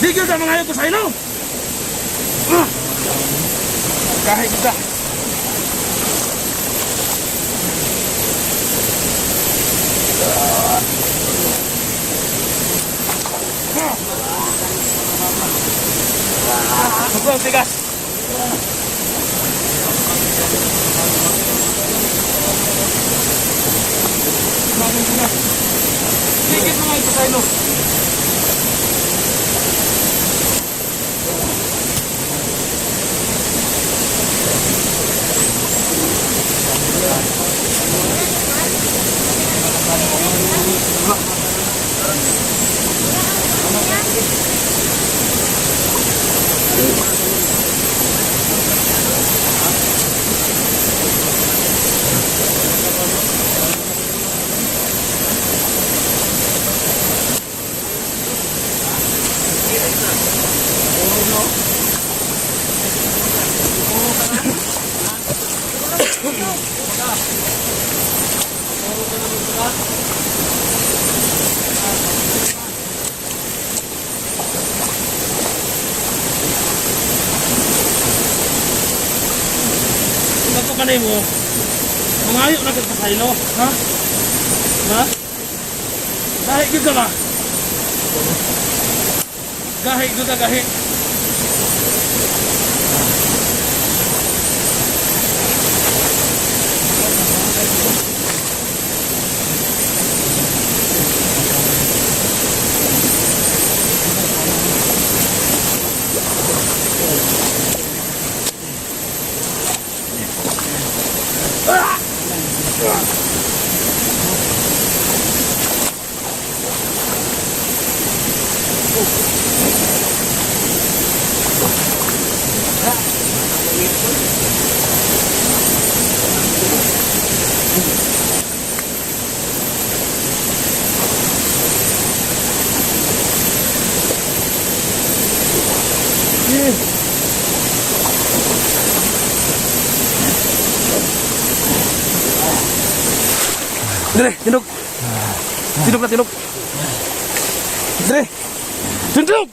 Sige ka mga ko sa ilo. Kahit kita. Sobrang tigas. Dikit mga ito sa ilo. Kanay mo, mangayo na kita sa ilo, ha? Ha? Gahi kita ba? Gahi kita, gahi. Dire, tindog. Tindog na, tindog. Dire. Tindog!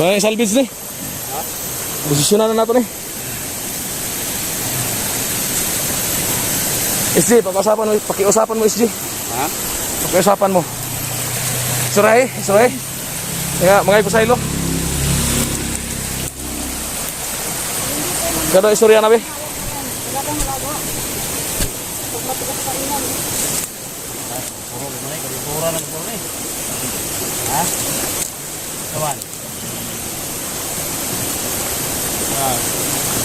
Ay, salvage ni. Posisyonan na nato ni. SG, pakiusapan mo SG. Ha? Pakiusapan mo. Suray. Kaya, mga ipusaylo. Gado istorya na be? Wala kang malago. Pagmatigas sa inan. Puro gimana? Pura lang puro ni. Ha? Kawan.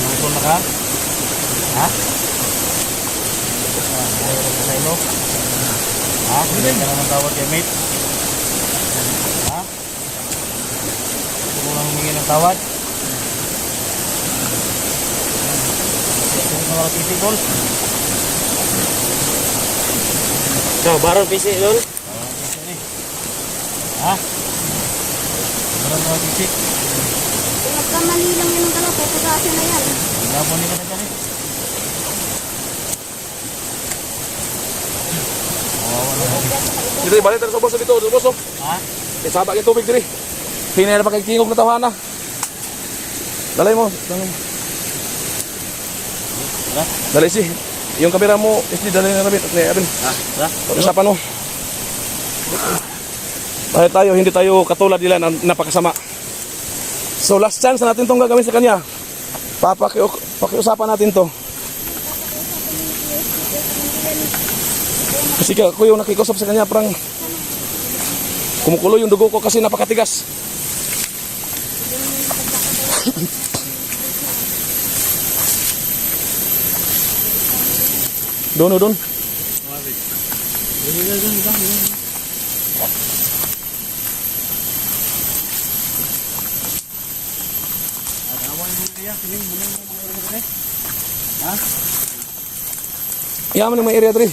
Nungkol na ka? Ha? Ayaw ka sa ilo? Ha? Hindi ka naman tawag kay mate? Ha? Gusto mo lang humingi ng tawad? Mga PC tol. So, baron PC lol. Ha? Baron mga PC. Kung nagkamali lang yan ng dalawa, pupugasin na yan. Labo ni ka na dyan eh. Dito, balik tayo sa boso dito, boso. Ha? Sabak yung tubig dito. Hinay na pa kay tingog na tawana. Dalay mo. Dali si. Yung kamera mo, SD dali na Rabin. Pag-usapan mo. Dahil tayo, hindi tayo katulad nila na napakasama. So last chance na natin itong gagawin sa kanya. Pakiusapan natin to. Kasi ako yung nakikusap sa kanya, parang kumukulo yung dugo ko kasi napakatigas. Doon. Yaman yung may area 3.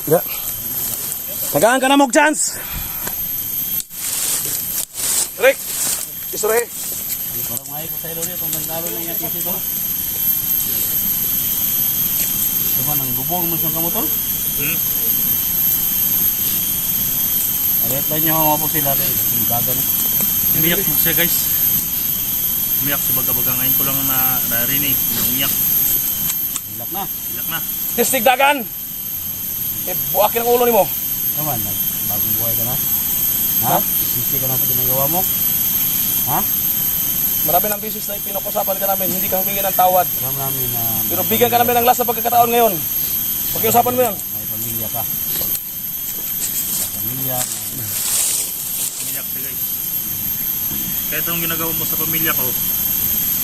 Ya. Tagaan ka na mong chance. Rick, isore. Parang ngayon ko sa ilo niya, itong nagdalo na yung PC ko. Ito ba, nang bubong mo siyang kamotol? Alit lang niyo mga po sila. Yung gaga na. Umiyak mo siya guys. Umiyak si baga-baga ngayon ko lang narinig. Umiyak. Hilak na. Ilak na. Tistig dagan. Buakin ang ulo ni mo. Naman, bagong buhay ka na. Ha? Sisi ka na sa ginagawa mo? Ha? Marami ng bisis na ipinakusapan ka namin, hindi ka humingi ng tawad. Alam namin na Pero bigyan ka namin ng last na pagkakataon ngayon. Pag-iusapan mo yan. may pamilya ka. May pamilya. Umiyak siya guys. Kahit anong ginagawa mo sa pamilya ko,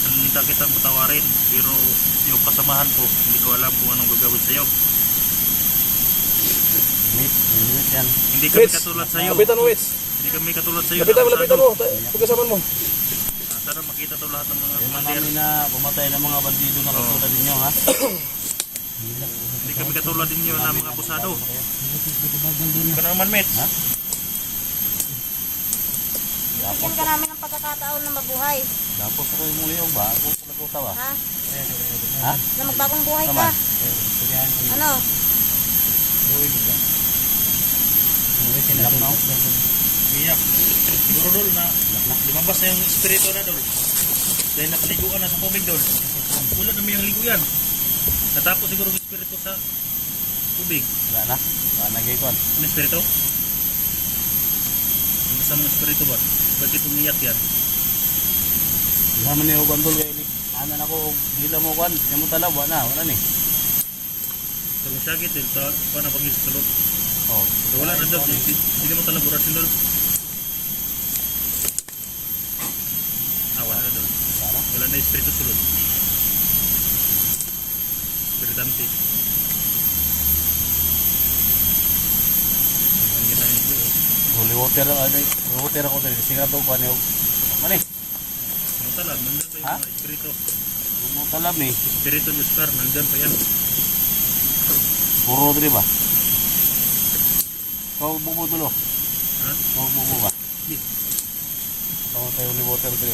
hindi kita patawarin. Pero yung kasamahan ko, hindi ko alam kung anong gagawin sa'yo. Minit yan. Hindi kami Wits, katulad sa'yo. lapitan mo, Wits. Hindi kami katulad sa'yo. Lapitan mo. Pagkasaman mo. Sana makita to lahat ng mga Kaya commander. namin na pumatay ng mga bandido na katulad ninyo, ha? Hindi kami katulad ninyo na mga abusado. Ikaw na naman, Mets. Ha? Bigyan ka namin ng pagkakataon na mabuhay. Tapos ako yung muliyong ba? Ako pala ko Ha? Ha? Na magbagong buhay ka. Tama. Ano? Hilak na. Umiyak. Siguro dol na lumabas na yung espiritu na dol. Dahil nakaliguan na sa tubig dol. Wala naman yung ligo yan. Natapos siguro yung espiritu sa tubig. Wala na. Wala na gayton. Ano espiritu? Ang isang espiritu ba? Bakit umiyak yan? Wala man yung bandol kayo ni. Anan ako, gila mo kan. Yung mo talab, wala ni. Kung masyagit din sa paano pag sa loob. Oh. Wala na dol. Hindi mo talaga burasin dol. Wala na dol. Wala. Wala na espiritu sulod. Espiritante. Ang ginaya nyo. Holy water ako dali. Singa to ko ano. Mani. Ang talab, nandun pa yung Ha? mga espiritu. Mo talab ni. Espiritu ni Star, nandun pa yan. Puro diri ba? Kau bubo dulu. Ha? Kau bubo ba? Di. Kau tayo holy water diri.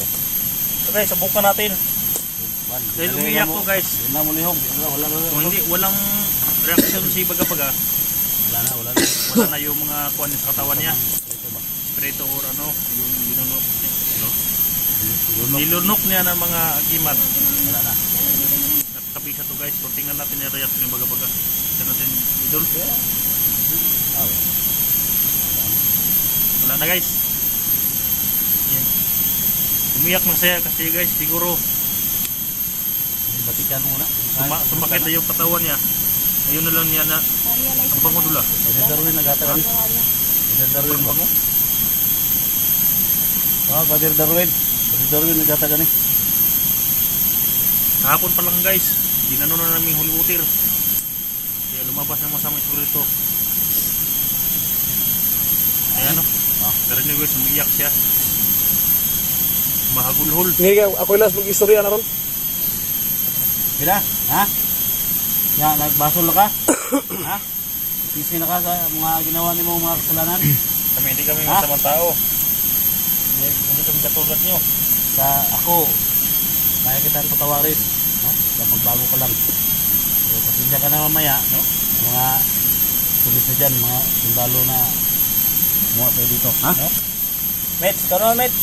Okay, subukan natin. Dahil umiyak to guys. Wala mo lihog. Wala Kung hindi, walang reaction si Baga-Baga, wala. wala na yung mga kuwan sa katawan niya. Ito ba? Espiritu or ano, yung linunok niya. No? Lunok. Nilunok niya ng mga agimat. Wala na. Nakakabisa to guys. So tingnan natin yung reaction ng Baga-Baga. Tingnan natin, idol. Ah, Wala na guys. Yan. Umiyak na siya kasi guys, siguro batikan mo na. sumakit na yung katawan niya. Ayun na lang niya na ang bango dula. Ada Darwin nagatakan. Ada Darwin ba? Bango. Ah, Kadir Darwin. Kadir Darwin nagatakan ni. Kahapon pa lang guys, ginano na namin holy water. Kaya lumabas ng masamang espiritu. Ayan o. Pero nyo guys, umiyak siya. Mahagulhol. Hindi ka, ako last mag-istorya na ron. Kira? Ha? Ya, nagbasol ka? Ha? Sisi na ka sa mga ginawa ni mo mga kasalanan? Kami hindi kami Ha? masamang tao. Hindi kami katulad nyo. Sa ako, kaya kita patawarin. Ha? Kaya magbago ka lang. So, pasensya ka na mamaya, no? Mga pulis na dyan, mga sundalo na muha tayo dito. Ha? No? Mets, karoon Mets.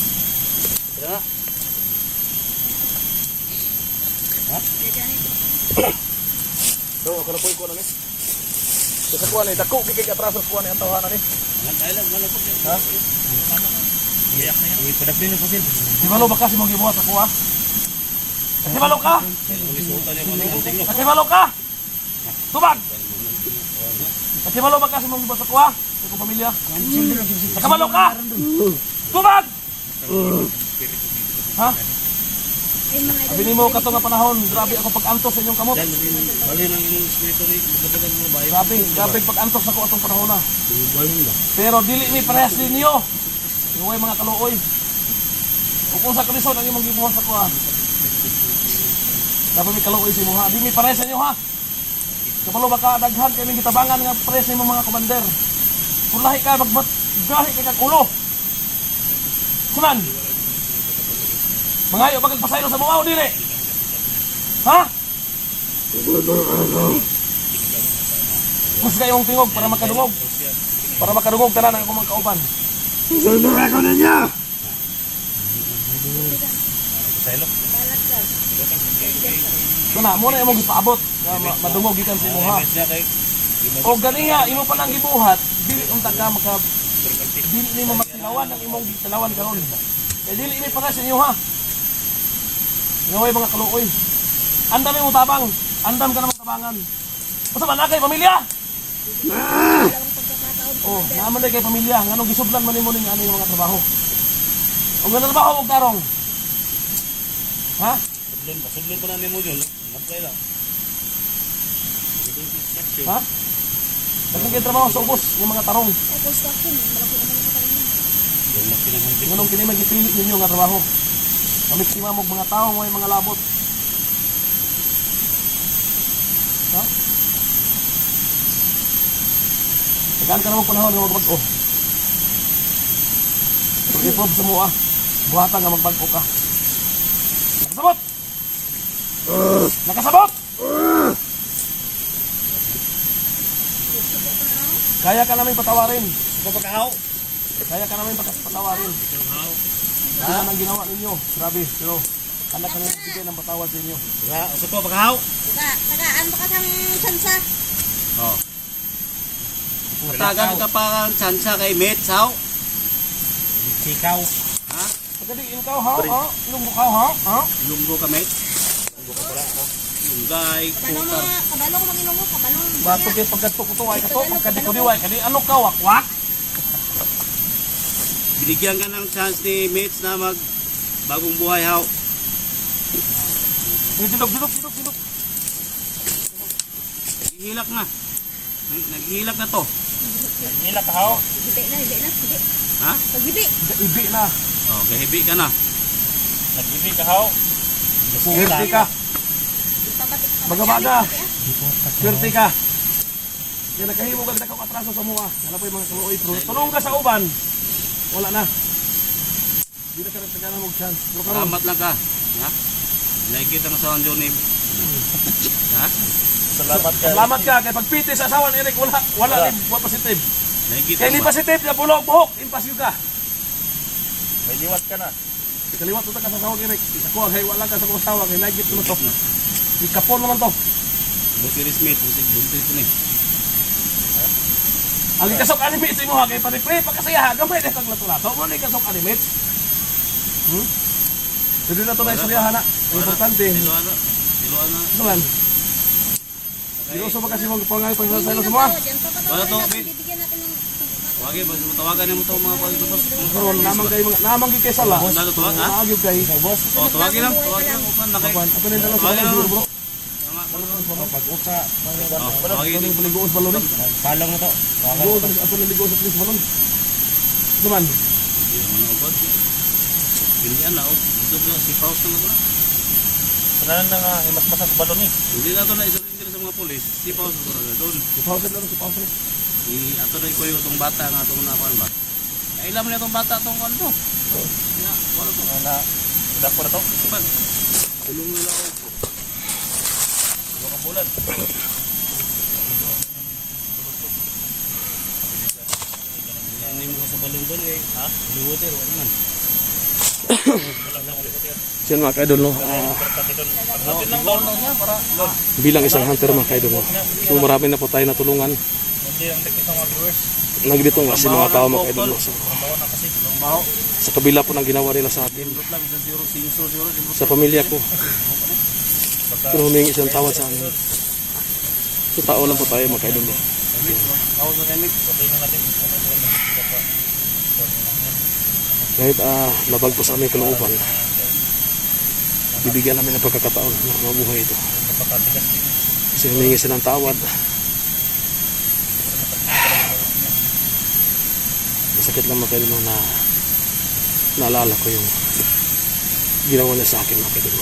Kira na. Ha? So, ako na po yung kuha na ni. Sa kuha ni, dako, kikik atraso sa kuha ni, ang tawanan ni. Tayo lang, wala po. Ha? Umiyak na yan. Padapin po sin. Di malo ba kasi mong gibuhat sa kuha? Kasi malo ka? Kasi malo ka? Tubag! Kasi malo ba kasi mong gibuhat sa kuha? Sa kong pamilya? Kasi malo ka? Tubag! Ha? Sabi mo kato nga panahon, grabe ako pag-antos sa inyong kamot. Bali nang inyong espiritu ni magdadagan mo ba? Grabe pag-antos ako atong panahon na. Pero dili mi parehas ninyo. Iway mga kaluoy. Kung sa kalison ang imong gibuhat sa kuha. Dapat mi kaluoy sa imo ha. Di mi parehas sa inyo ha. Kapalo baka daghan kay mi gitabangan nga parehas sa imong mga commander. Kulahi ka, gahi ka kag ulo. Suman. Mangayo ba kag pasaylo sa mga o dili? Ha? Mas kayong tingog para makadungog. Para makadungog tanan ang kumang kauban. Balat ka. Kana mo na imong gipaabot nga madungog gikan sa imong ha. O ganiha imo pa nang gibuhat, dili unta ka maka dili nimo matilawan ang imong gitalawan karon. Kay dili ini para sa inyo ha. Ngaway mga kaluoy. Andam imong tabang, andam ka na tabangan. Basta man kay pamilya. Oh, naman kay pamilya, nganong gisudlan man nimo ning ani mga trabaho. O nga trabaho og tarong. Ha? Sudlon pa na nimo yun. Apply lang. Ha? Daghang kay trabaho sa ubos ng mga tarong. Construction, malaki naman yung katawan. Yung mas pinanghantip. Nganong kini magipili ninyo nga trabaho. Kamit-tima mo mga tao may mga labot. Ha? Tagaan ka naman panahon nga magbag-o. Pag-ipob sa mua, buhatan nga magbag-o ka. Nakasabot! Nakasabot! Kaya ka namin patawarin. Kaya ka namin patawarin. Yan ang ginawa ninyo. Grabe, pero anak kami bigay ng patawad sa inyo. Uso po, pagkahaw. Tagaan ba ka sang sansa? Oh. Tagan ka pa ang tsansa kay Metsaw. Sikaw. Ha? Pagkadiin ka, ha? Ha? Ilunggo ka, ha? Ha? Lunggo ka, Met. Lunggay, Kabalong putar. mga, kabalong mga ilong mo, kabalong. Bato kayo pagkato ko to, ay kato, pagkadikodiway, kadi ano ka, wakwak? Binigyan ka ng chance ni Mets na mag bagong buhay, haw. Didok. Naghihilak na. Naghihilak na to. Nila kahaw. Hindi na. Ha? Pag-hibi. Ibi na. Oh, gahibi ka na. Nag-ibig kahaw. Swerte ka. Magabaga. Swerte ka. Kaya nakahimo ka na atraso sa mua. Yan po yung mga kaluoy. Tulong ka sa uban. Wala na. Hindi na ka nagtagana mong chance. Pero karon, Salamat lang ka. Ha? Nakikita mo sa Johnny. Ha? Salamat ka. salamat ka. Kaya pagpiti sa asawa ni Eric, wala rin. Wala positive. Nakikita Kaya hindi mo. positive na buhok. Impasyo ka. May liwat ka na. Kaliwat ito ka sa asawa ni Eric. Ako, hey, wala ka sa kong asawa. Kaya nagit mo to. Ikapon naman to. Buti Smith, buti ito ni. Ang ikasok animates mo ha. Kaya pare-pre, pagkasaya. Gamay na kang lato-lato. Mo na ikasok animates. Jadi na ito na istoryahan na. Ang importante. Siluan na. Ito lang. Hindi ko ba kasi mong pangalit pang sa ilo sa mga? Wala to, Mit. Bibigyan natin ng Wagi, tawagan mo to mga pagkakos. Karon namang kay sala. Dalo tuwag, ha? Naagib kay. Oh, tawagin lang. Upan, laki. Apa ni dala sa Tawagin lang. bro? Tama. Pag-uka. Oh, tawagin. Ano yung paligoos balon ni? Palong na to. Ligoos ako na ligoos sa police balon. Duman. Hindi naman ako ba? Hindi na, ito ba, si Faust naman ito. Sananan na nga, mas-masa sa balon eh. Hindi na ito na isurrender sa mga polis. Si Faust ito na doon. Si Pausen lang si Pausen. Ato na ikoy itong bata nga itong nakuhan ba? Kailan mo na itong bata itong kuhan to? Ya, wala to. Sudah ko na to. Kapag, tulong nila ako. Mga bulan. Hindi mo ka sa balong doon eh. Ha? Liwater, wala man. Siyan mga kaidol no. Pagdating lang doon. Bilang isang hunter mga kaidol no. So marami na po tayo natulungan. Hindi ang teknis ng mga viewers. Nagdito nga si mga tao mga kaidol no. So, Mabawa na kasi. sa kabila po ng ginawa nila sa atin. Lang, isang siguro, siguro. Sa pamilya ko. Pero humingi isang tawad sa amin. So tao lang po tayo mga kaidol no. Ako sa remix. Patayin na natin. Kahit labag po sa aming kalooban, bibigyan namin ng pagkakataon na mabuhay ito. Kasi humingi sila ng tawad. Masakit lang mga kaidol na naalala ko yung ginawa niya sa akin mga kaidol.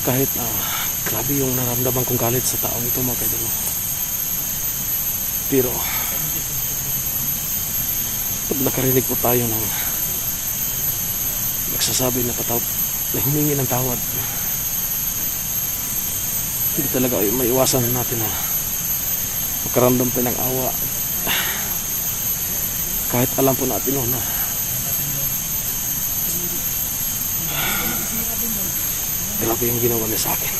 Kahit grabe yung naramdaman kong galit sa taong ito mga kaidolo. Pero pag nakarinig po tayo ng nagsasabi na na humingi ng tawad, hindi talaga may iwasan natin na makaramdam tayo ng awa. Kahit alam po natin na grabe yung ginawa niya sa akin.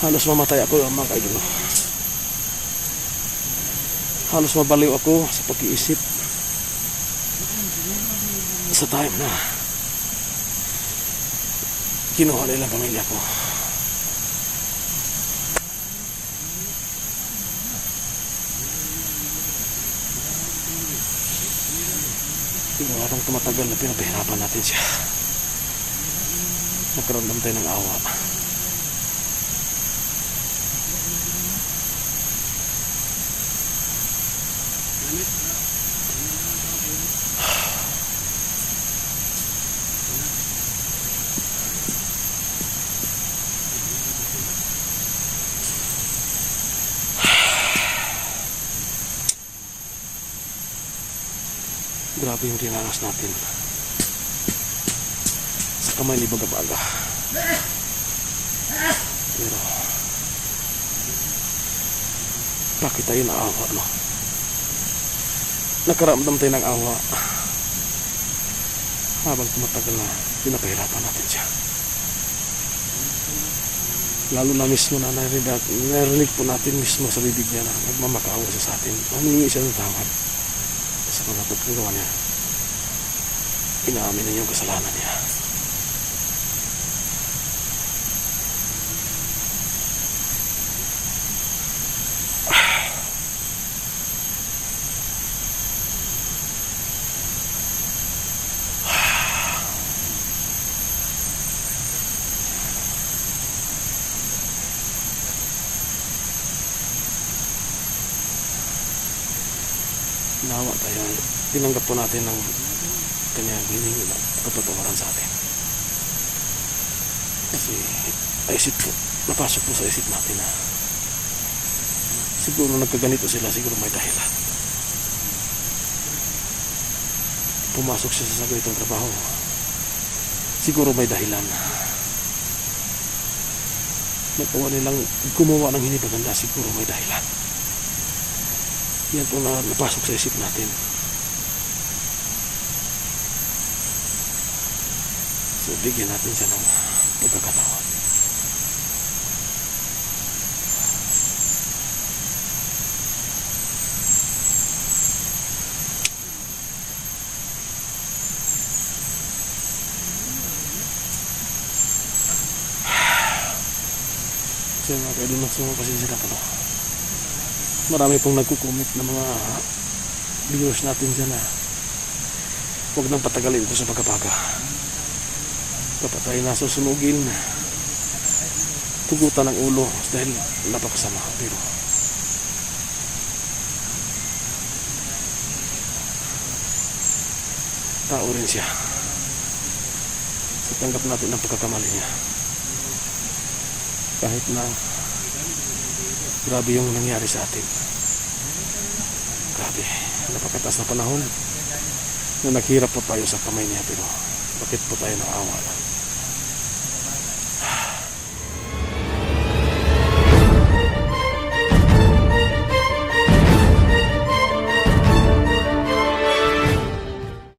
Halos mamatay ako mga kaidolo. Halos mabaliw ako sa pag-iisip sa time na kinuha nila ang pamilya ko. Pero habang tumatagal na pinapahirapan natin siya, nagkaramdam tayo ng awa. Grabe yung dinanas natin sa kamay ni Baga-Baga. Pero bakit tayo naawa, no? Nakaramdam tayo ng awa habang tumatagal na pinapahirapan natin siya. Lalo na mismo na narinig po natin mismo sa bibig niya na nagmamakaawa siya sa atin. Humingi siya ng tawad sa mga pagkagawa niya. Inaamin niya yung kasalanan niya. Nawa tayo, tinanggap po natin ng kanyang hiningi na kapatawaran sa atin. Kasi napasok po sa isip natin na siguro nagkaganito sila, siguro may dahilan. Pumasok siya sa ganitong trabaho, siguro may dahilan. Nagawa nilang gumawa ng hindi maganda, siguro may dahilan. Yan po na napasok sa isip natin. So, bigyan natin siya ng pagkakataon. So, mga kailan sa mga pasensya na pala. Marami pong nagkukomment na mga viewers natin dyan na huwag nang patagalin ito sa Baga-Baga. Kapag tayo nasusunugin, tugutan ng ulo dahil napakasama. Pero tao rin siya. So, tanggap natin ang pagkakamali niya. Kahit na grabe yung nangyari sa atin. Grabe. Napakataas na panahon na naghirap po tayo sa kamay niya, pero bakit po tayo naawa?